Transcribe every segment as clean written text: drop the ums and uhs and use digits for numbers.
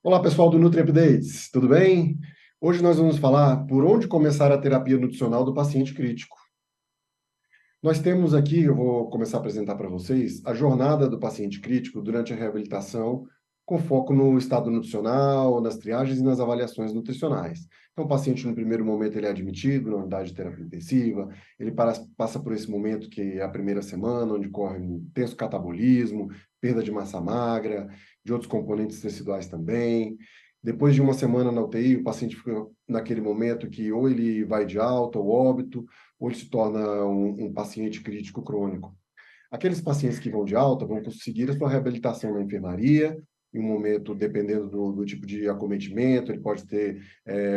Olá, pessoal do Nutri Updates, tudo bem? Hoje nós vamos falar por onde começar a terapia nutricional do paciente crítico. Nós temos aqui, eu vou começar a apresentar para vocês, a jornada do paciente crítico durante a reabilitação, com foco no estado nutricional, nas triagens e nas avaliações nutricionais. Então, o paciente, no primeiro momento, ele é admitido na unidade de terapia intensiva, ele passa por esse momento que é a primeira semana, onde corre um intenso catabolismo, perda de massa magra, de outros componentes teciduais também. Depois de uma semana na UTI, o paciente fica naquele momento que ou ele vai de alta ou óbito, ou ele se torna um paciente crítico crônico. Aqueles pacientes que vão de alta vão conseguir a sua reabilitação na enfermaria, em um momento, dependendo do tipo de acometimento, ele pode ter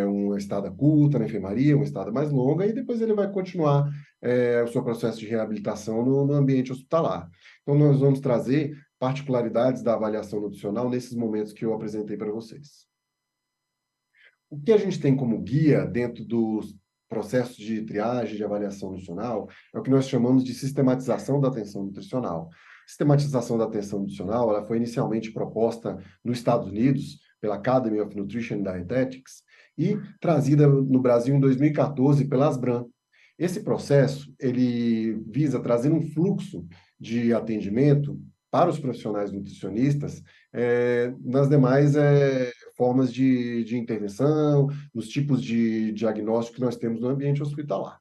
uma estada curta na enfermaria, uma estada mais longa, e depois ele vai continuar o seu processo de reabilitação no ambiente hospitalar. Então, nós vamos trazer particularidades da avaliação nutricional nesses momentos que eu apresentei para vocês. O que a gente tem como guia dentro dos processos de triagem, de avaliação nutricional, é o que nós chamamos de sistematização da atenção nutricional. Sistematização da atenção nutricional, ela foi inicialmente proposta nos Estados Unidos pela Academy of Nutrition and Dietetics e trazida no Brasil em 2014 pela Asbram. Esse processo, ele visa trazer um fluxo de atendimento para os profissionais nutricionistas nas demais formas de intervenção, nos tipos de diagnóstico que nós temos no ambiente hospitalar.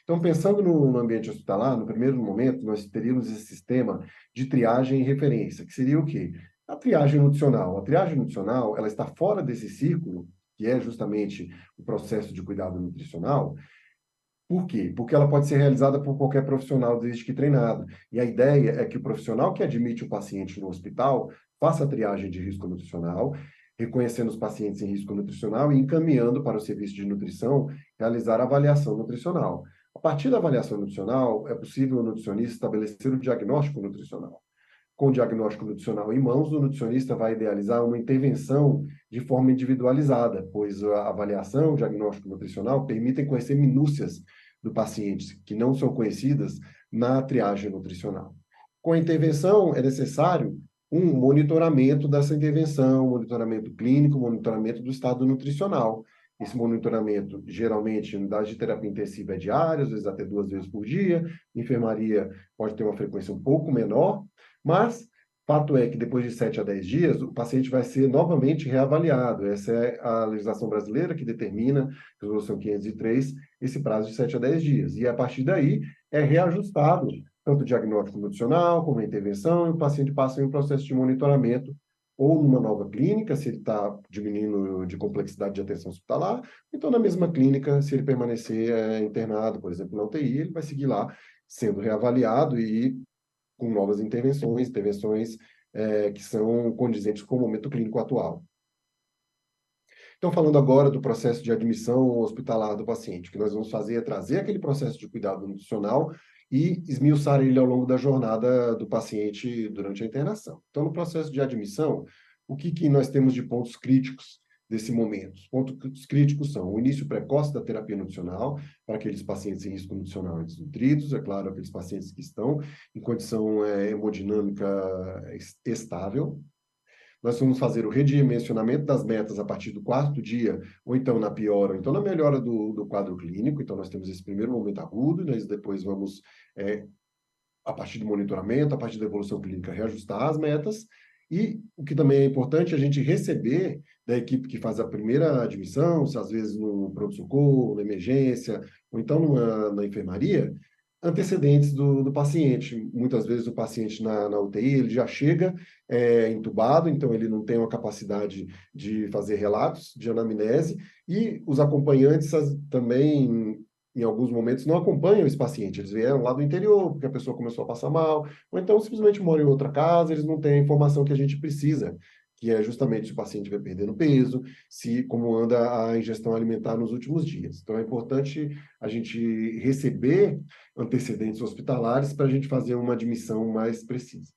Então, pensando no ambiente hospitalar, no primeiro momento, nós teríamos esse sistema de triagem e referência, que seria o quê? A triagem nutricional. A triagem nutricional, ela está fora desse círculo, que é justamente o processo de cuidado nutricional. Por quê? Porque ela pode ser realizada por qualquer profissional, desde que treinado. E a ideia é que o profissional que admite o paciente no hospital faça a triagem de risco nutricional, reconhecendo os pacientes em risco nutricional e encaminhando para o serviço de nutrição realizar a avaliação nutricional. A partir da avaliação nutricional, é possível o nutricionista estabelecer o diagnóstico nutricional. Com o diagnóstico nutricional em mãos, o nutricionista vai idealizar uma intervenção de forma individualizada, pois a avaliação, o diagnóstico nutricional permitem conhecer minúcias do paciente que não são conhecidas na triagem nutricional. Com a intervenção, é necessário um monitoramento dessa intervenção, monitoramento clínico, monitoramento do estado nutricional. Esse monitoramento, geralmente, em unidade de terapia intensiva é diário, às vezes até 2 vezes por dia. Enfermaria pode ter uma frequência um pouco menor, mas fato é que depois de 7 a 10 dias, o paciente vai ser novamente reavaliado. Essa é a legislação brasileira que determina, Resolução 503, esse prazo de 7 a 10 dias. E a partir daí é reajustado tanto o diagnóstico nutricional como a intervenção, e o paciente passa em um processo de monitoramento ou numa nova clínica, se ele está diminuindo de complexidade de atenção hospitalar, então na mesma clínica, se ele permanecer internado, por exemplo, na UTI, ele vai seguir lá sendo reavaliado e com novas intervenções que são condizentes com o momento clínico atual. Então, falando agora do processo de admissão hospitalar do paciente, o que nós vamos fazer é trazer aquele processo de cuidado nutricional e esmiuçar ele ao longo da jornada do paciente durante a internação. Então, no processo de admissão, o que nós temos de pontos críticos desse momento? Os pontos críticos são o início precoce da terapia nutricional, para aqueles pacientes em risco nutricional e desnutridos, é claro, aqueles pacientes que estão em condição hemodinâmica estável. Nós vamos fazer o redimensionamento das metas a partir do quarto dia, ou então na piora, ou então na melhora do quadro clínico. Então, nós temos esse primeiro momento agudo, nós depois vamos, a partir do monitoramento, a partir da evolução clínica, reajustar as metas. E o que também é importante é a gente receber da equipe que faz a primeira admissão, se às vezes no pronto-socorro, na emergência, ou então na enfermaria, antecedentes do paciente. Muitas vezes o paciente na UTI, ele já chega entubado, então ele não tem uma capacidade de fazer relatos de anamnese, e os acompanhantes também, em alguns momentos, não acompanham esse paciente. Eles vieram lá do interior, porque a pessoa começou a passar mal, ou então simplesmente moram em outra casa, eles não têm a informação que a gente precisa, que é justamente se o paciente vai perdendo peso, se como anda a ingestão alimentar nos últimos dias. Então é importante a gente receber antecedentes hospitalares para a gente fazer uma admissão mais precisa.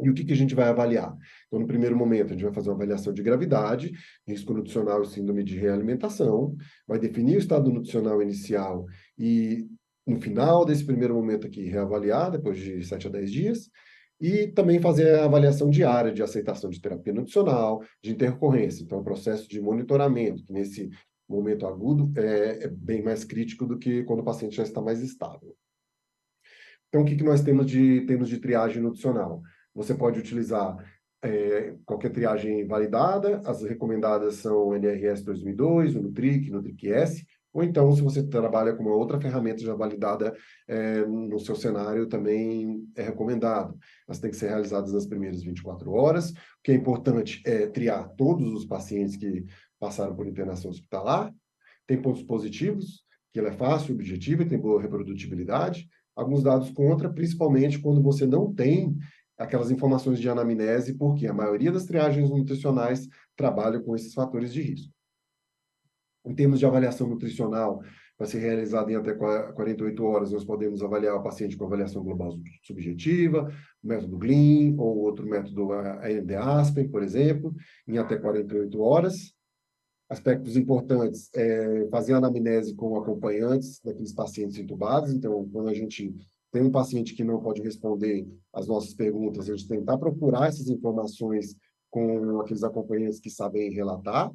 E o que a gente vai avaliar? Então, no primeiro momento, a gente vai fazer uma avaliação de gravidade, risco nutricional e síndrome de realimentação, vai definir o estado nutricional inicial e, no final desse primeiro momento aqui, reavaliar, depois de 7 a 10 dias. E também fazer a avaliação diária de aceitação de terapia nutricional, de intercorrência. Então, o processo de monitoramento, que nesse momento agudo é bem mais crítico do que quando o paciente já está mais estável. Então, o que nós temos de triagem nutricional? Você pode utilizar qualquer triagem validada, as recomendadas são o NRS 2002, o Nutric, Nutric-S, ou então, se você trabalha com uma outra ferramenta já validada no seu cenário, também é recomendado. Elas têm que ser realizadas nas primeiras 24 horas. O que é importante é triar todos os pacientes que passaram por internação hospitalar. Tem pontos positivos, que ela é fácil, objetiva e tem boa reprodutibilidade. Alguns dados contra, principalmente quando você não tem aquelas informações de anamnese, porque a maioria das triagens nutricionais trabalha com esses fatores de risco. Em termos de avaliação nutricional, vai ser realizada em até 48 horas, nós podemos avaliar o paciente com avaliação global subjetiva, o método Gleam, ou outro método, a ASPEN, por exemplo, em até 48 horas. Aspectos importantes fazer anamnese com acompanhantes daqueles pacientes intubados. Então, quando a gente tem um paciente que não pode responder às nossas perguntas, a gente tentar procurar essas informações com aqueles acompanhantes que sabem relatar.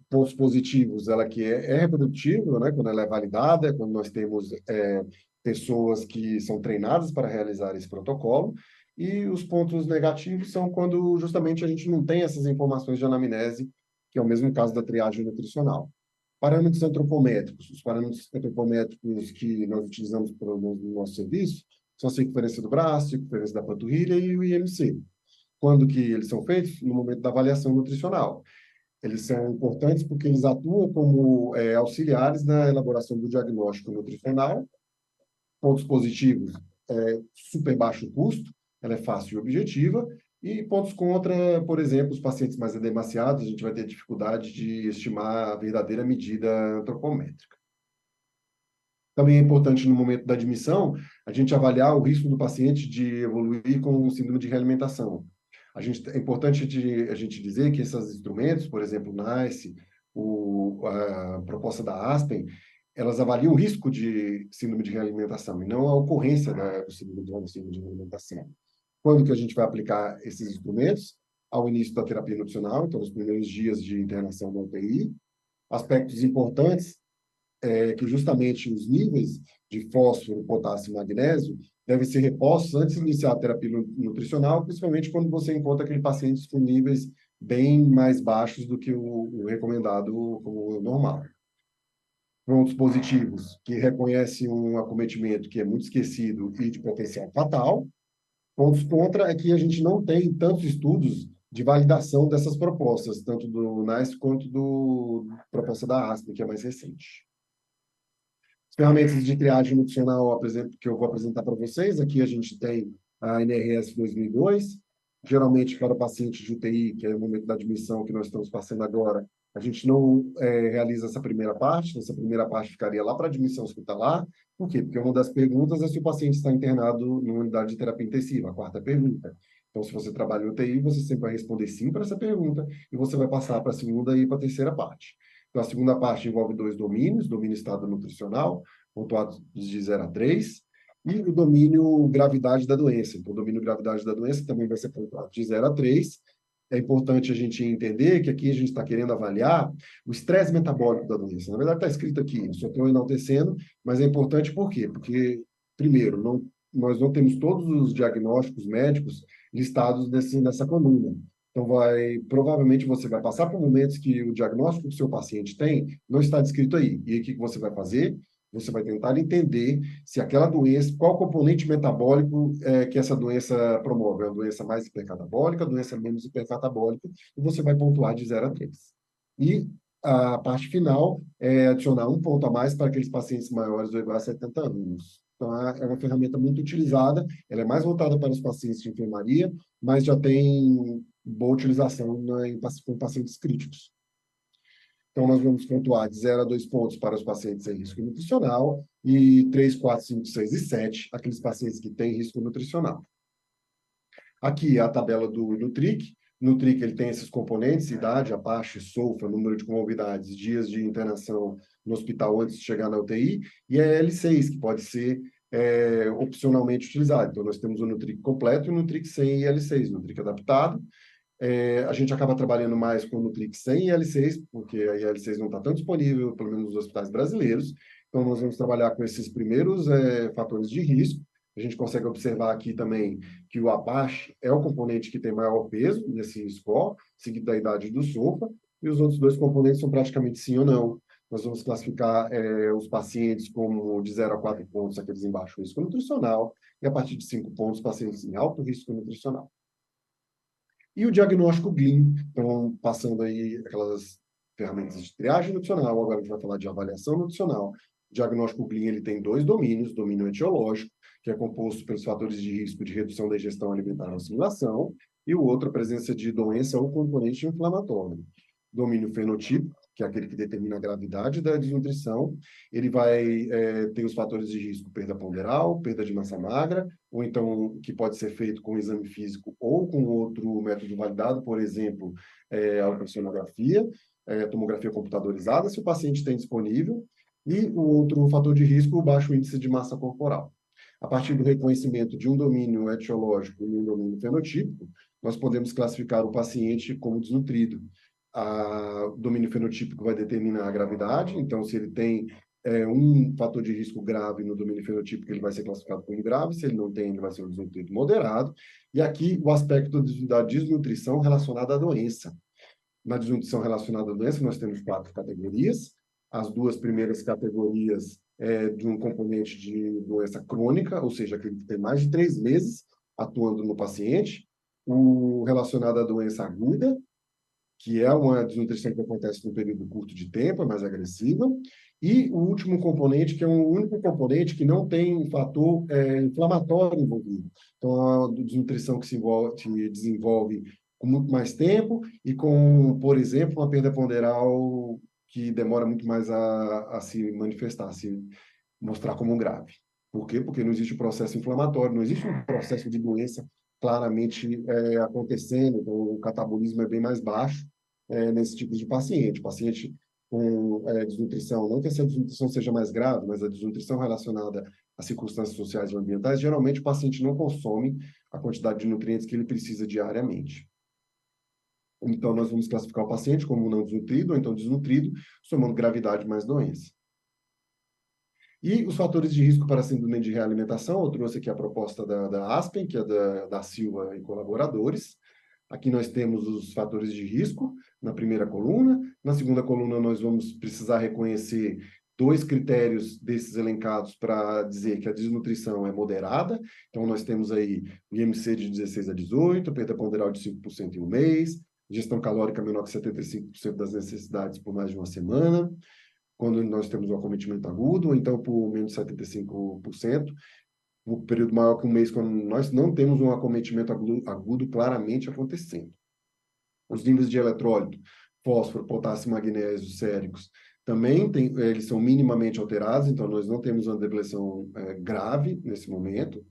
Pontos positivos, ela que é reprodutível, né, quando ela é validada, quando nós temos pessoas que são treinadas para realizar esse protocolo, e os pontos negativos são quando justamente a gente não tem essas informações de anamnese, que é o mesmo caso da triagem nutricional. Parâmetros antropométricos. Os parâmetros antropométricos que nós utilizamos no nosso serviço são a circunferência do braço, a circunferência da panturrilha e o IMC. Quando que eles são feitos? No momento da avaliação nutricional. Eles são importantes porque eles atuam como auxiliares na elaboração do diagnóstico nutricional. Pontos positivos, super baixo custo, ela é fácil e objetiva. E pontos contra, por exemplo, os pacientes mais edemaciados, a gente vai ter dificuldade de estimar a verdadeira medida antropométrica. Também é importante, no momento da admissão, a gente avaliar o risco do paciente de evoluir com síndrome de realimentação. É importante a gente dizer que esses instrumentos, por exemplo, o NICE, a proposta da Aspen, elas avaliam o risco de síndrome de realimentação e não a ocorrência do síndrome de realimentação. Quando que a gente vai aplicar esses instrumentos? Ao início da terapia nutricional, então nos primeiros dias de internação na UTI. Aspectos importantes que justamente os níveis de fósforo, potássio e magnésio devem ser repostos antes de iniciar a terapia nutricional, principalmente quando você encontra aqueles pacientes com níveis bem mais baixos do que o recomendado como normal. Pontos positivos, que reconhecem um acometimento que é muito esquecido e de potencial fatal. Pontos contra é que a gente não tem tantos estudos de validação dessas propostas, tanto do NICE quanto do proposta da ASPE, que é mais recente. Ferramentas de triagem nutricional que eu vou apresentar para vocês. Aqui a gente tem a NRS 2002, geralmente para o paciente de UTI, que é o momento da admissão que nós estamos passando agora, a gente não realiza essa primeira parte, essa primeira parte ficaria lá para a admissão hospitalar. Por quê? Porque uma das perguntas é se o paciente está internado numa unidade de terapia intensiva, a quarta pergunta. Então, se você trabalha em UTI, você sempre vai responder sim para essa pergunta e você vai passar para a segunda e para a terceira parte. Então, a segunda parte envolve 2 domínios: domínio estado nutricional, pontuados de 0 a 3, e o domínio gravidade da doença. Então, o domínio gravidade da doença também vai ser pontuado de 0 a 3. É importante a gente entender que aqui a gente está querendo avaliar o estresse metabólico da doença. Na verdade, está escrito aqui, eu só estou enaltecendo, mas é importante por quê? Porque, primeiro, nós não temos todos os diagnósticos médicos listados nessa coluna. Então, provavelmente você vai passar por momentos que o diagnóstico que o seu paciente tem não está descrito aí. E aí, o que você vai fazer? Você vai tentar entender se aquela doença, qual componente metabólico que essa doença promove. É uma doença mais hipercatabólica, doença menos hipercatabólica, e você vai pontuar de 0 a 3. E a parte final é adicionar um ponto a mais para aqueles pacientes maiores ou iguais a 70 anos. Então, é uma ferramenta muito utilizada, ela é mais voltada para os pacientes de enfermaria, mas já tem boa utilização com pacientes críticos. Então, nós vamos pontuar de 0 a 2 pontos para os pacientes em risco nutricional e 3, 4, 5, 6 e 7, aqueles pacientes que têm risco nutricional. Aqui é a tabela do Nutric. Nutric ele tem esses componentes: idade, APACHE, SOFA, número de comorbidades, dias de internação no hospital antes de chegar na UTI, e a L6, que pode ser opcionalmente utilizado. Então, nós temos o Nutric completo e o Nutric sem IL6, Nutric adaptado. A gente acaba trabalhando mais com o Nutric sem IL6, porque a IL6 não está tão disponível, pelo menos nos hospitais brasileiros. Então, nós vamos trabalhar com esses primeiros fatores de risco. A gente consegue observar aqui também que o Apache é o componente que tem maior peso nesse score, seguido da idade do SOFA, e os outros dois componentes são praticamente sim ou não. Nós vamos classificar os pacientes como de 0 a 4 pontos, aqueles em baixo risco nutricional, e a partir de 5 pontos, pacientes em alto risco nutricional. E o diagnóstico GLIM, então, passando aí aquelas ferramentas de triagem nutricional, agora a gente vai falar de avaliação nutricional. O diagnóstico GLIM ele tem dois domínios, domínio etiológico, que é composto pelos fatores de risco de redução da ingestão alimentar ou assimilação, e o outro, a presença de doença ou componente inflamatório. Domínio fenotípico, que é aquele que determina a gravidade da desnutrição, ele vai ter os fatores de risco, perda ponderal, perda de massa magra, ou então que pode ser feito com exame físico ou com outro método validado, por exemplo, a ultrassonografia, tomografia computadorizada, se o paciente tem disponível, e o outro fator de risco, o baixo índice de massa corporal. A partir do reconhecimento de um domínio etiológico e um domínio fenotípico, nós podemos classificar o paciente como desnutrido. O domínio fenotípico vai determinar a gravidade, então, se ele tem um fator de risco grave no domínio fenotípico, ele vai ser classificado como grave, se ele não tem, ele vai ser um desnutrido moderado. E aqui o aspecto da desnutrição relacionada à doença. Na desnutrição relacionada à doença, nós temos 4 categorias. As 2 primeiras categorias de um componente de doença crônica, ou seja, aquele que tem mais de 3 meses atuando no paciente. O relacionado à doença aguda, que é uma desnutrição que acontece num período curto de tempo, é mais agressiva, e o último componente, que é um único componente que não tem fator inflamatório envolvido. Então, a desnutrição que se desenvolve com muito mais tempo e com, por exemplo, uma perda ponderal que demora muito mais a se manifestar, a se mostrar como um grave. Por quê? Porque não existe um processo inflamatório, não existe um processo de doença claramente acontecendo, então o catabolismo é bem mais baixo nesse tipo de paciente. Paciente com desnutrição, não que essa desnutrição seja mais grave, mas a desnutrição relacionada às circunstâncias sociais e ambientais, geralmente o paciente não consome a quantidade de nutrientes que ele precisa diariamente. Então, nós vamos classificar o paciente como não desnutrido, ou então desnutrido, somando gravidade mais doença. E os fatores de risco para a síndrome de realimentação, eu trouxe aqui a proposta da Aspen, que é da Silva e colaboradores. Aqui nós temos os fatores de risco na primeira coluna. Na segunda coluna, nós vamos precisar reconhecer 2 critérios desses elencados para dizer que a desnutrição é moderada. Então, nós temos aí o IMC de 16 a 18, perda ponderal de 5% em um mês, ingestão calórica menor que 75% das necessidades por mais de uma semana, quando nós temos um acometimento agudo, ou então por menos de 75%, um período maior que um mês, quando nós não temos um acometimento agudo claramente acontecendo. Os níveis de eletrólito, fósforo, potássio, magnésio, séricos, também eles são minimamente alterados, então nós não temos uma depressão grave nesse momento.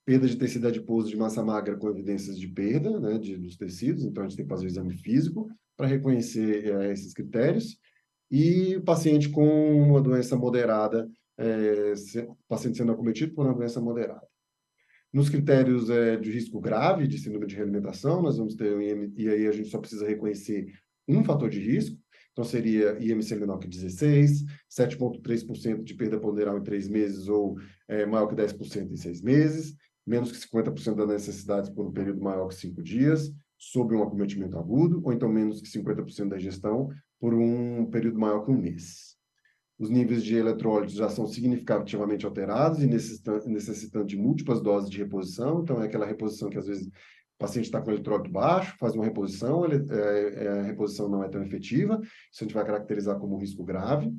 Perda de tecido adiposo de massa magra com evidências de perda, né, dos tecidos, então a gente tem que fazer o exame físico para reconhecer esses critérios. E paciente com uma doença moderada, paciente sendo acometido por uma doença moderada. Nos critérios de risco grave de síndrome de realimentação, nós vamos ter, e aí a gente só precisa reconhecer um fator de risco, então seria IMC menor que 16, 7,3% de perda ponderal em 3 meses ou maior que 10% em 6 meses, menos que 50% das necessidades por um período maior que 5 dias, sob um acometimento agudo, ou então menos que 50% da ingestão por um período maior que um mês. Os níveis de eletrólitos já são significativamente alterados e necessitando de múltiplas doses de reposição. Então, é aquela reposição que, às vezes, o paciente está com eletrólito baixo, faz uma reposição, a reposição não é tão efetiva. Isso a gente vai caracterizar como risco grave.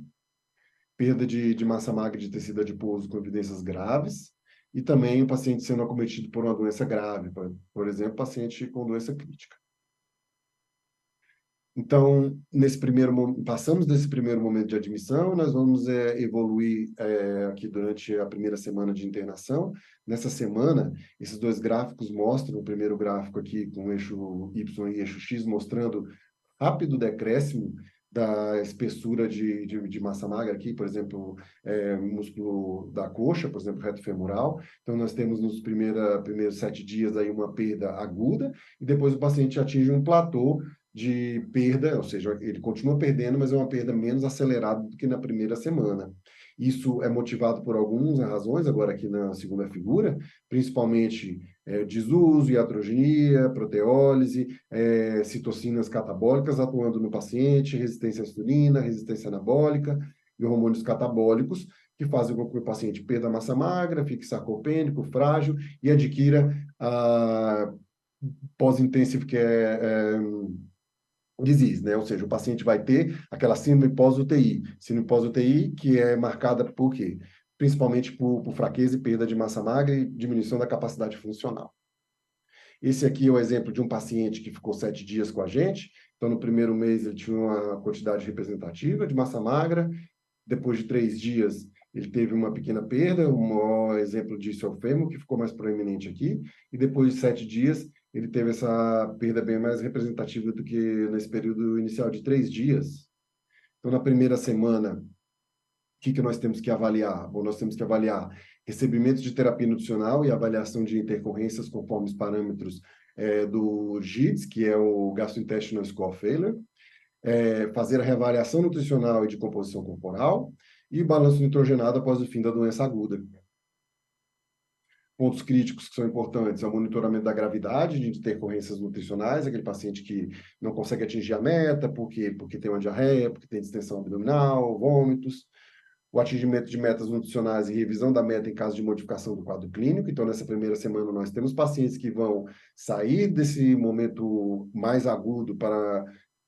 Perda de massa magra de tecido adiposo com evidências graves. E também o paciente sendo acometido por uma doença grave, por exemplo, paciente com doença crítica. Então, passamos desse primeiro momento de admissão, nós vamos evoluir aqui durante a primeira semana de internação. Nessa semana, esses 2 gráficos mostram, o primeiro gráfico aqui com o eixo Y e eixo X, mostrando rápido decréscimo da espessura de massa magra aqui, por exemplo, músculo da coxa, por exemplo, reto femoral. Então, nós temos nos primeiros 7 dias aí uma perda aguda, e depois o paciente atinge um platô de perda, ou seja, ele continua perdendo, mas é uma perda menos acelerada do que na primeira semana. Isso é motivado por algumas razões, agora aqui na segunda figura, principalmente desuso, iatrogenia, proteólise, citocinas catabólicas atuando no paciente, resistência à insulina, resistência anabólica e hormônios catabólicos, que fazem com que o paciente perda massa magra, fique sarcopênico, frágil e adquira a pós-intensive disease, né? Ou seja, o paciente vai ter aquela síndrome pós-UTI. Síndrome pós-UTI que é marcada por quê? Principalmente por fraqueza e perda de massa magra e diminuição da capacidade funcional. Esse aqui é o exemplo de um paciente que ficou 7 dias com a gente. Então, no primeiro mês, ele tinha uma quantidade representativa de massa magra. Depois de 3 dias, ele teve uma pequena perda. O maior exemplo disso é o fêmur, que ficou mais proeminente aqui. E depois de 7 dias, ele teve essa perda bem mais representativa do que nesse período inicial de 3 dias. Então, na primeira semana, o que nós temos que avaliar? Bom, nós temos que avaliar recebimento de terapia nutricional e avaliação de intercorrências conforme os parâmetros do GIDS, que é o Gastrointestinal Score Failure, fazer a reavaliação nutricional e de composição corporal e balanço nitrogenado após o fim da doença aguda. Pontos críticos que são importantes é o monitoramento da gravidade de intercorrências nutricionais, aquele paciente que não consegue atingir a meta, porque tem uma diarreia, porque tem distensão abdominal, vômitos, o atingimento de metas nutricionais e revisão da meta em caso de modificação do quadro clínico. Então, nessa primeira semana, nós temos pacientes que vão sair desse momento mais agudo para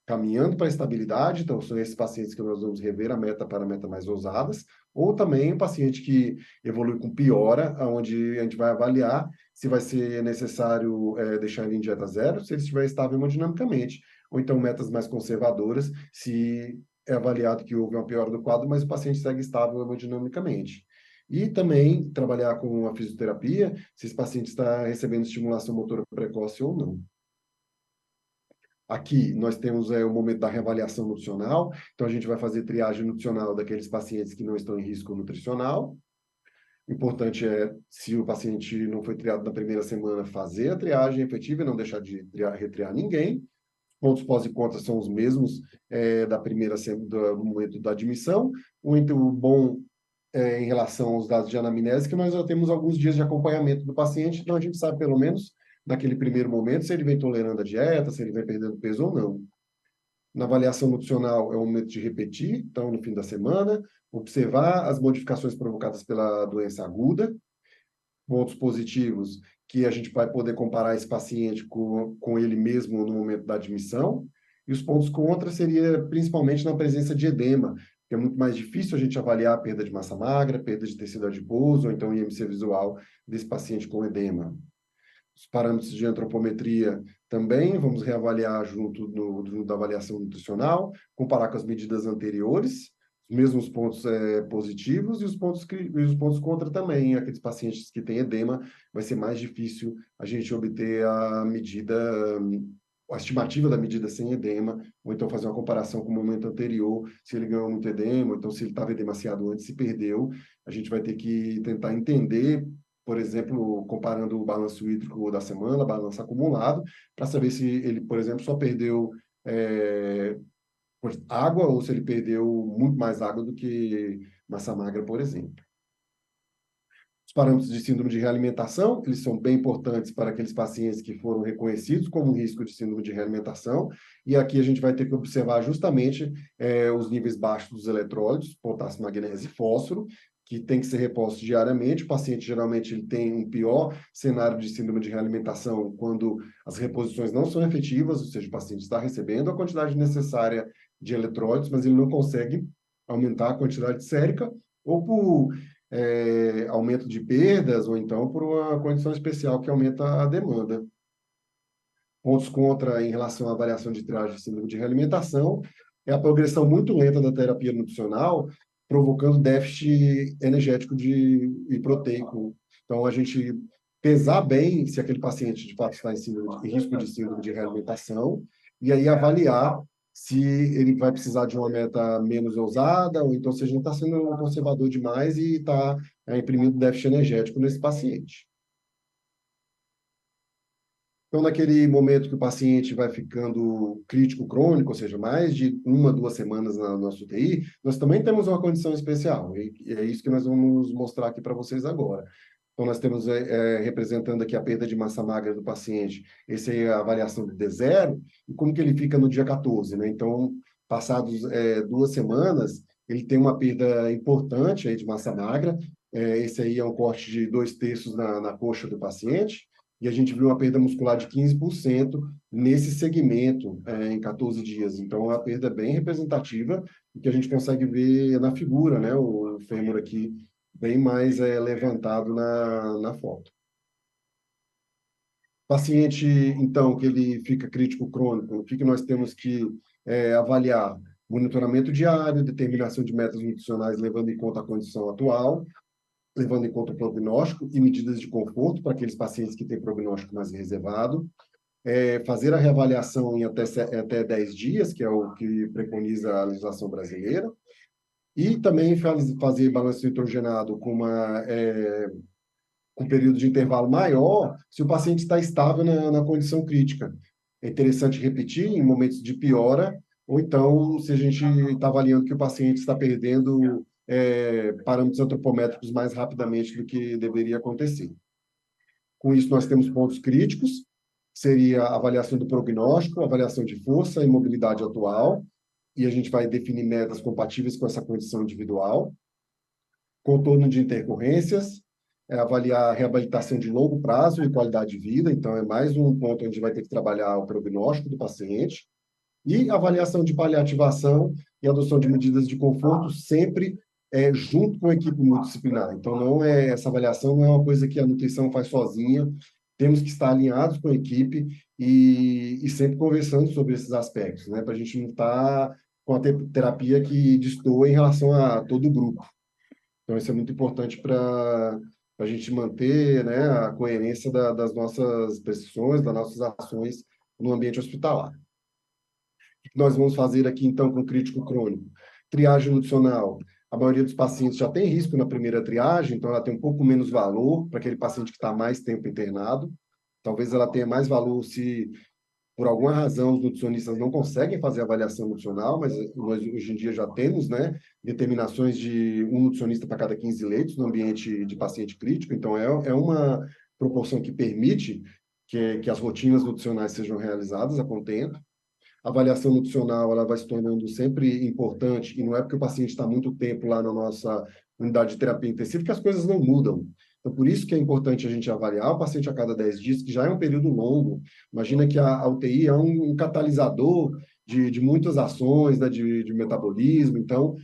caminhando para a estabilidade. Então, são esses pacientes que nós vamos rever a meta para metas mais ousadas, ou também o paciente que evolui com piora, onde a gente vai avaliar se vai ser necessário deixar ele em dieta zero, se ele estiver estável hemodinamicamente, ou então metas mais conservadoras, se é avaliado que houve uma piora do quadro, mas o paciente segue estável hemodinamicamente. E também trabalhar com a fisioterapia, se esse paciente está recebendo estimulação motora precoce ou não. Aqui nós temos o momento da reavaliação nutricional, então a gente vai fazer triagem nutricional daqueles pacientes que não estão em risco nutricional. O importante é, se o paciente não foi triado na primeira semana, fazer a triagem efetiva e não deixar de retriar ninguém. Pontos pós e contras são os mesmos da primeira do momento da admissão. Muito bom em relação aos dados de anamnese, que nós já temos alguns dias de acompanhamento do paciente, então a gente sabe pelo menos naquele primeiro momento se ele vem tolerando a dieta, se ele vem perdendo peso ou não. Na avaliação nutricional é o momento de repetir, então no fim da semana, observar as modificações provocadas pela doença aguda, pontos positivos que a gente vai poder comparar esse paciente com ele mesmo no momento da admissão, e os pontos contra seria principalmente na presença de edema, que é muito mais difícil a gente avaliar a perda de massa magra, perda de tecido adiposo, ou então IMC visual desse paciente com edema. Os parâmetros de antropometria também, vamos reavaliar junto da avaliação nutricional, comparar com as medidas anteriores, os mesmos pontos positivos e os pontos contra também. Aqueles pacientes que têm edema, vai ser mais difícil a gente obter a estimativa da medida sem edema, ou então fazer uma comparação com o momento anterior, se ele ganhou muito edema, ou então se ele estava edemaciado antes, se perdeu. A gente vai ter que tentar entender, por exemplo, comparando o balanço hídrico da semana, balanço acumulado, para saber se ele, por exemplo, só perdeu água ou se ele perdeu muito mais água do que massa magra, por exemplo. Os parâmetros de síndrome de realimentação, eles são bem importantes para aqueles pacientes que foram reconhecidos como risco de síndrome de realimentação, e aqui a gente vai ter que observar justamente os níveis baixos dos eletrólitos, potássio, magnésio e fósforo, que tem que ser reposto diariamente. O paciente, geralmente, ele tem um pior cenário de síndrome de realimentação quando as reposições não são efetivas, ou seja, o paciente está recebendo a quantidade necessária de eletrólitos, mas ele não consegue aumentar a quantidade sérica, ou por aumento de perdas, ou então por uma condição especial que aumenta a demanda. Pontos contra em relação à variação de triagem de síndrome de realimentação é a progressão muito lenta da terapia nutricional, provocando déficit energético e proteico. Então, a gente pesar bem se aquele paciente, de fato, está em risco de síndrome de realimentação, e aí avaliar se ele vai precisar de uma meta menos ousada, ou então se a gente está sendo conservador demais e está imprimindo déficit energético nesse paciente. Então, naquele momento que o paciente vai ficando crítico crônico, ou seja, mais de 1, 2 semanas na nossa UTI, nós também temos uma condição especial, e é isso que nós vamos mostrar aqui para vocês agora. Então, nós temos, representando aqui a perda de massa magra do paciente, essa é a avaliação do D0, e como que ele fica no dia 14, né? Então, passados 2 semanas, ele tem uma perda importante aí de massa magra, esse aí é um corte de 2/3 na coxa do paciente, e a gente viu uma perda muscular de 15% nesse segmento em 14 dias. Então, é uma perda bem representativa, que a gente consegue ver na figura, né? O fêmur aqui bem mais levantado na foto. Paciente, então, que ele fica crítico crônico, o que nós temos que avaliar? Monitoramento diário, determinação de metas nutricionais levando em conta a condição atual, levando em conta o prognóstico e medidas de conforto para aqueles pacientes que têm prognóstico mais reservado, fazer a reavaliação em até 10 dias, que é o que preconiza a legislação brasileira, e também fazer balanço nitrogenado com um período de intervalo maior, se o paciente está estável na condição crítica. É interessante repetir em momentos de piora, ou então se a gente está avaliando que o paciente está perdendo parâmetros antropométricos mais rapidamente do que deveria acontecer. Com isso, nós temos pontos críticos, seria a avaliação do prognóstico, avaliação de força e mobilidade atual, e a gente vai definir metas compatíveis com essa condição individual. Contorno de intercorrências, avaliar a reabilitação de longo prazo e qualidade de vida, então é mais um ponto onde a gente vai ter que trabalhar o prognóstico do paciente, e avaliação de paliativação e adoção de medidas de conforto sempre junto com a equipe multidisciplinar. Então, não é essa avaliação não é uma coisa que a nutrição faz sozinha, temos que estar alinhados com a equipe e sempre conversando sobre esses aspectos, né, para a gente não estar com a terapia que destoa em relação a todo o grupo. Então, isso é muito importante para a gente manter, né, a coerência das nossas decisões, das nossas ações no ambiente hospitalar. O que nós vamos fazer aqui, então, com o crítico crônico? Triagem nutricional. A maioria dos pacientes já tem risco na primeira triagem, então ela tem um pouco menos valor para aquele paciente que está mais tempo internado. Talvez ela tenha mais valor se, por alguma razão, os nutricionistas não conseguem fazer avaliação nutricional, mas nós hoje em dia já temos, né, determinações de um nutricionista para cada 15 leitos no ambiente de paciente crítico, então é uma proporção que permite que as rotinas nutricionais sejam realizadas a contento. A avaliação nutricional ela vai se tornando sempre importante, e não é porque o paciente está muito tempo lá na nossa unidade de terapia intensiva que as coisas não mudam. Então, por isso que é importante a gente avaliar o paciente a cada 10 dias, que já é um período longo. Imagina que a UTI é um catalisador de muitas ações, né, de metabolismo. Então,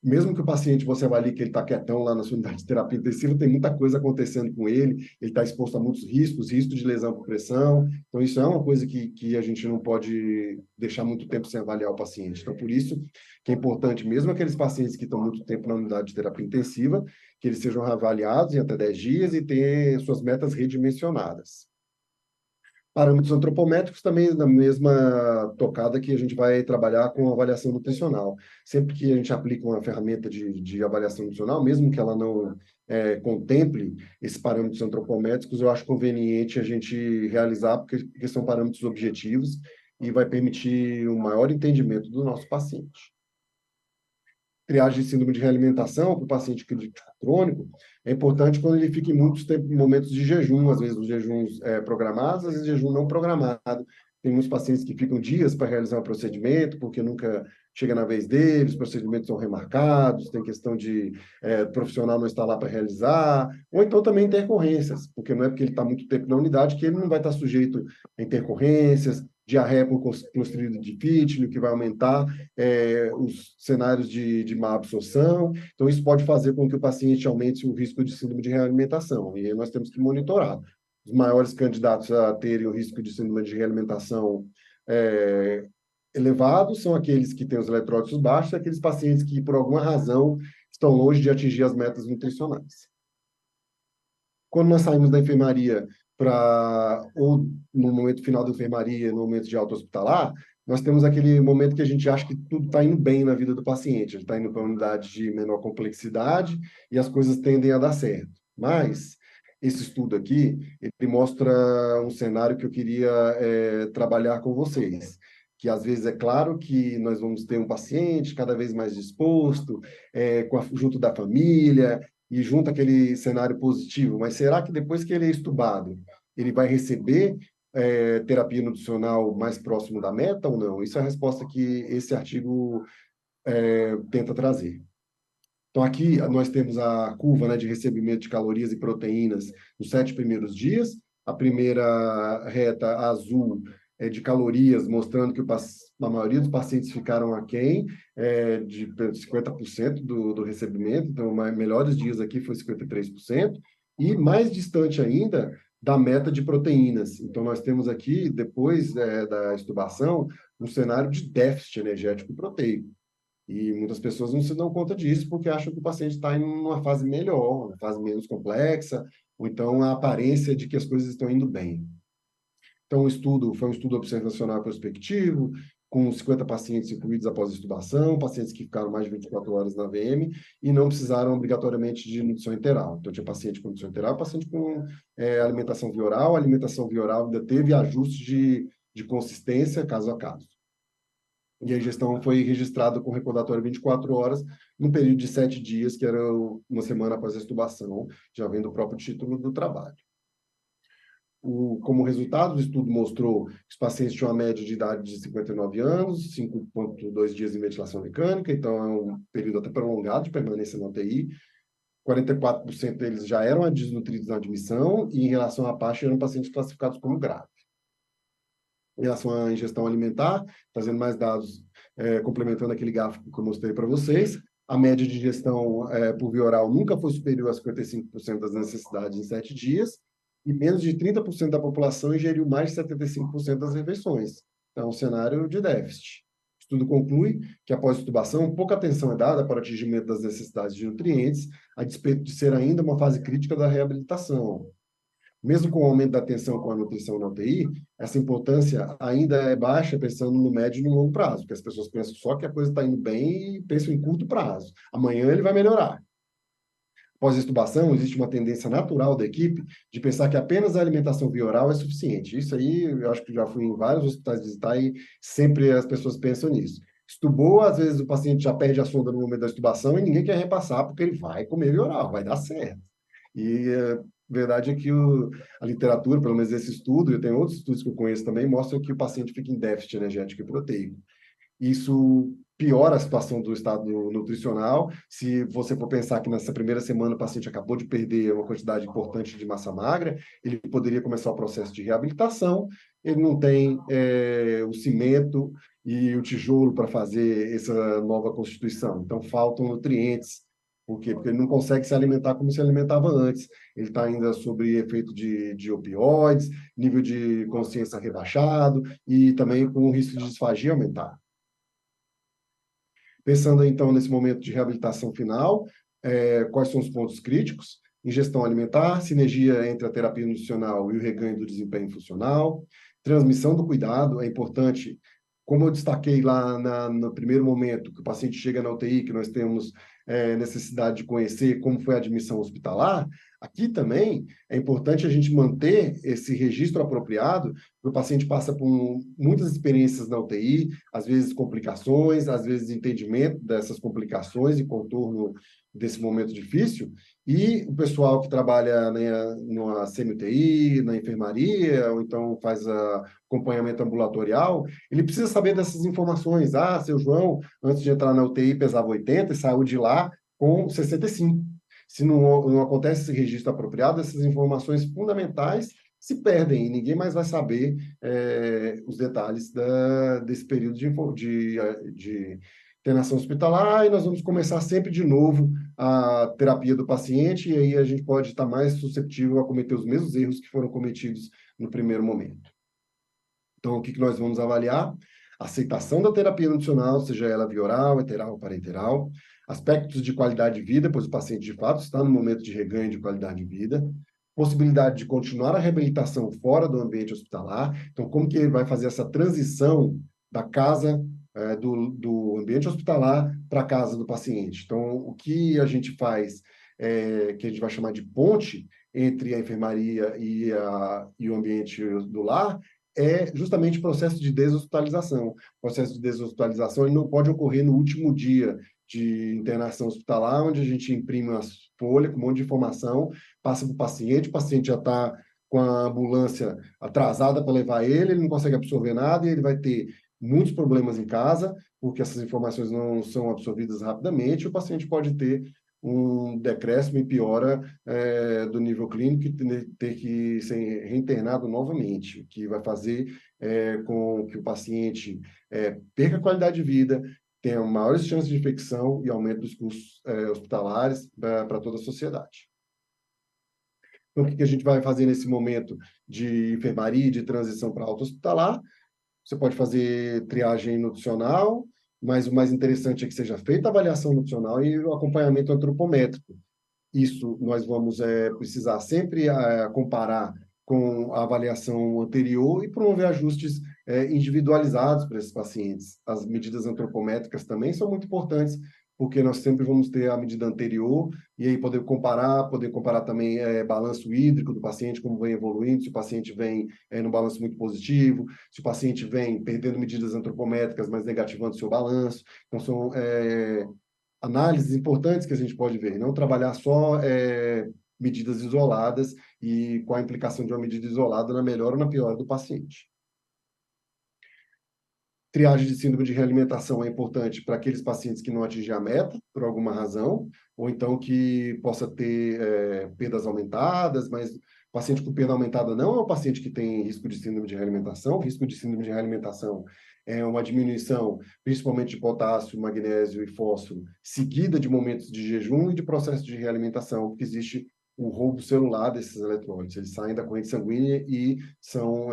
mesmo que o paciente você avalie que ele está quietão lá na sua unidade de terapia intensiva, tem muita coisa acontecendo com ele está exposto a muitos riscos, risco de lesão por pressão. Então, isso é uma coisa que a gente não pode deixar muito tempo sem avaliar o paciente. Então, por isso que é importante, mesmo aqueles pacientes que estão muito tempo na unidade de terapia intensiva, que eles sejam avaliados em até 10 dias e ter suas metas redimensionadas. Parâmetros antropométricos também na mesma tocada que a gente vai trabalhar com avaliação nutricional. Sempre que a gente aplica uma ferramenta de avaliação nutricional, mesmo que ela não contemple esses parâmetros antropométricos, eu acho conveniente a gente realizar, porque são parâmetros objetivos e vai permitir um maior entendimento do nosso paciente. Triagem de síndrome de realimentação para o paciente crítico crônico é importante quando ele fica em muitos momentos de jejum, às vezes os jejuns programados, às vezes jejum não programado. Tem muitos pacientes que ficam dias para realizar um procedimento, porque nunca chega na vez deles, os procedimentos são remarcados, tem questão de profissional não estar lá para realizar, ou então também intercorrências, porque não é porque ele está muito tempo na unidade que ele não vai estar sujeito a intercorrências, diarreia por clostridio difícil, que vai aumentar os cenários de má absorção. Então, isso pode fazer com que o paciente aumente o risco de síndrome de realimentação. E aí nós temos que monitorar. Os maiores candidatos a terem o risco de síndrome de realimentação elevado são aqueles que têm os eletrólitos baixos, e aqueles pacientes que, por alguma razão, estão longe de atingir as metas nutricionais. Quando nós saímos da enfermaria ou no momento final da enfermaria, no momento de alta hospitalar, nós temos aquele momento que a gente acha que tudo está indo bem na vida do paciente, ele está indo para uma unidade de menor complexidade e as coisas tendem a dar certo. Mas esse estudo aqui, ele mostra um cenário que eu queria trabalhar com vocês. Que às vezes é claro que nós vamos ter um paciente cada vez mais disposto, junto da família, e junto aquele cenário positivo, mas será que depois que ele é estubado, ele vai receber terapia nutricional mais próximo da meta ou não? Isso é a resposta que esse artigo tenta trazer. Então, aqui nós temos a curva, né, de recebimento de calorias e proteínas nos 7 primeiros dias. A primeira reta azul é de calorias, mostrando que a maioria dos pacientes ficaram aquém de 50% do recebimento. Então, melhores dias aqui foi 53%. E mais distante ainda da meta de proteínas. Então, nós temos aqui, depois da estubação, um cenário de déficit energético proteico. E muitas pessoas não se dão conta disso porque acham que o paciente está em uma fase melhor, uma fase menos complexa, ou então a aparência de que as coisas estão indo bem. Então, o estudo foi um estudo observacional prospectivo, com 50 pacientes incluídos após a intubação, pacientes que ficaram mais de 24 horas na VM e não precisaram obrigatoriamente de nutrição enteral. Então, tinha paciente com nutrição enteral, paciente com alimentação via oral. A alimentação via oral ainda teve ajustes de consistência caso a caso. E a ingestão foi registrada com recordatório 24 horas, no período de 7 dias, que era uma semana após a extubação, já vem do próprio título do trabalho. Como resultado, o estudo mostrou que os pacientes tinham uma média de idade de 59 anos, 5,2 dias em ventilação mecânica, então é um período até prolongado de permanência na UTI. 44% deles já eram desnutridos na admissão, e em relação à PASH, eram pacientes classificados como graves. Em relação à ingestão alimentar, trazendo mais dados, complementando aquele gráfico que eu mostrei para vocês, a média de ingestão por via oral nunca foi superior a 55% das necessidades em 7 dias, e menos de 30% da população ingeriu mais de 75% das refeições. Então, é um cenário de déficit. O estudo conclui que, após a intubação, pouca atenção é dada para o atingimento das necessidades de nutrientes, a despeito de ser ainda uma fase crítica da reabilitação. Mesmo com o aumento da atenção com a nutrição na UTI, essa importância ainda é baixa pensando no médio e no longo prazo, porque as pessoas pensam só que a coisa está indo bem e pensam em curto prazo. Amanhã ele vai melhorar. Após a extubação, existe uma tendência natural da equipe de pensar que apenas a alimentação via oral é suficiente. Isso aí, eu acho que já fui em vários hospitais visitar e sempre as pessoas pensam nisso. Estubou, às vezes o paciente já perde a sonda no momento da extubação e ninguém quer repassar porque ele vai comer via oral, vai dar certo. E a verdade é que a literatura, pelo menos esse estudo, e tem outros estudos que eu conheço também, mostram que o paciente fica em déficit energético e proteico. Isso piora a situação do estado nutricional. Se você for pensar que nessa primeira semana o paciente acabou de perder uma quantidade importante de massa magra, ele poderia começar o processo de reabilitação, ele não tem o cimento e o tijolo para fazer essa nova constituição. Então, faltam nutrientes. Por quê? Porque ele não consegue se alimentar como se alimentava antes. Ele está ainda sob efeito de opioides, nível de consciência rebaixado e também com o risco de disfagia aumentar. Pensando, então, nesse momento de reabilitação final, quais são os pontos críticos? Ingestão alimentar, sinergia entre a terapia nutricional e o reganho do desempenho funcional, transmissão do cuidado, é importante, como eu destaquei lá no primeiro momento, que o paciente chega na UTI, que nós temos necessidade de conhecer como foi a admissão hospitalar, aqui também é importante a gente manter esse registro apropriado, porque o paciente passa por muitas experiências na UTI, às vezes complicações, às vezes entendimento dessas complicações e contorno desse momento difícil, e o pessoal que trabalha, né, numa semi-UTI, na enfermaria, ou então faz acompanhamento ambulatorial, ele precisa saber dessas informações. Ah, seu João, antes de entrar na UTI, pesava 80 e saiu de lá com 65. Se não acontece esse registro apropriado, essas informações fundamentais se perdem e ninguém mais vai saber os detalhes desse período de internação hospitalar, e nós vamos começar sempre de novo a terapia do paciente, e aí a gente pode estar mais suscetível a cometer os mesmos erros que foram cometidos no primeiro momento. Então, o que nós vamos avaliar? Aceitação da terapia nutricional, seja ela via oral, enteral ou parenteral, aspectos de qualidade de vida, pois o paciente de fato está no momento de reganho de qualidade de vida, possibilidade de continuar a reabilitação fora do ambiente hospitalar, então como que ele vai fazer essa transição da casa, do ambiente hospitalar para a casa do paciente. Então, o que a gente faz, que a gente vai chamar de ponte entre a enfermaria e o ambiente do lar, é justamente o processo de deshospitalização. O processo de deshospitalização ele não pode ocorrer no último dia de internação hospitalar, onde a gente imprime uma folha com um monte de informação, passa para o paciente já está com a ambulância atrasada para levar ele não consegue absorver nada e ele vai ter muitos problemas em casa, porque essas informações não são absorvidas rapidamente, e o paciente pode ter um decréscimo e piora do nível clínico e ter que ser reinternado novamente, o que vai fazer com que o paciente perca a qualidade de vida, tenha maiores chances de infecção e aumento dos custos hospitalares para toda a sociedade. Então, o que a gente vai fazer nesse momento de enfermaria e de transição para auto-hospitalar? Você pode fazer triagem nutricional, mas o mais interessante é que seja feita a avaliação nutricional e o acompanhamento antropométrico. Isso nós vamos precisar sempre comparar com a avaliação anterior e promover ajustes individualizados para esses pacientes. As medidas antropométricas também são muito importantes, porque nós sempre vamos ter a medida anterior e aí poder comparar também balanço hídrico do paciente, como vem evoluindo, se o paciente vem no balanço muito positivo, se o paciente vem perdendo medidas antropométricas, mas negativando seu balanço. Então, são análises importantes que a gente pode ver, não trabalhar só medidas isoladas e com a implicação de uma medida isolada na melhora ou na piora do paciente. Triagem de síndrome de realimentação é importante para aqueles pacientes que não atingem a meta, por alguma razão, ou então que possa ter perdas aumentadas, mas o paciente com perda aumentada não é o paciente que tem risco de síndrome de realimentação. O risco de síndrome de realimentação é uma diminuição, principalmente de potássio, magnésio e fósforo, seguida de momentos de jejum e de processo de realimentação, porque existe o roubo celular desses eletrólitos. Eles saem da corrente sanguínea e são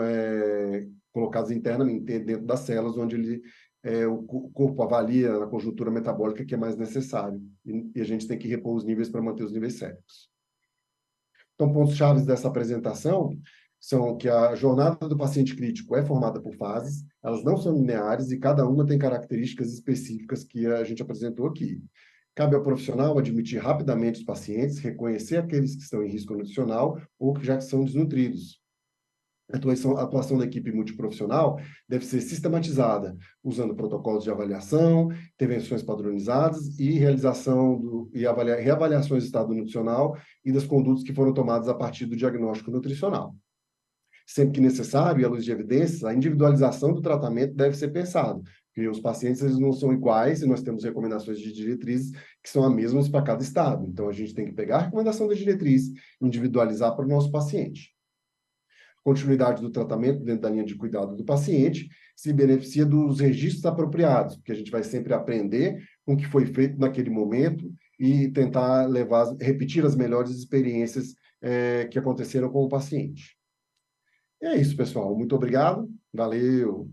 colocados internamente dentro das células, onde o corpo avalia na conjuntura metabólica que é mais necessário. E a gente tem que repor os níveis para manter os níveis certos. Então, pontos chaves dessa apresentação são que a jornada do paciente crítico é formada por fases, elas não são lineares e cada uma tem características específicas que a gente apresentou aqui. Cabe ao profissional admitir rapidamente os pacientes, reconhecer aqueles que estão em risco nutricional ou que já são desnutridos. A atuação da equipe multiprofissional deve ser sistematizada, usando protocolos de avaliação, intervenções padronizadas e reavaliações do estado nutricional e das condutas que foram tomadas a partir do diagnóstico nutricional. Sempre que necessário, e à luz de evidências, a individualização do tratamento deve ser pensado, porque os pacientes eles não são iguais e nós temos recomendações de diretrizes que são as mesmas para cada estado. Então, a gente tem que pegar a recomendação da diretriz e individualizar para o nosso paciente. Continuidade do tratamento dentro da linha de cuidado do paciente se beneficia dos registros apropriados, porque a gente vai sempre aprender com o que foi feito naquele momento e tentar repetir as melhores experiências que aconteceram com o paciente. E é isso, pessoal. Muito obrigado. Valeu!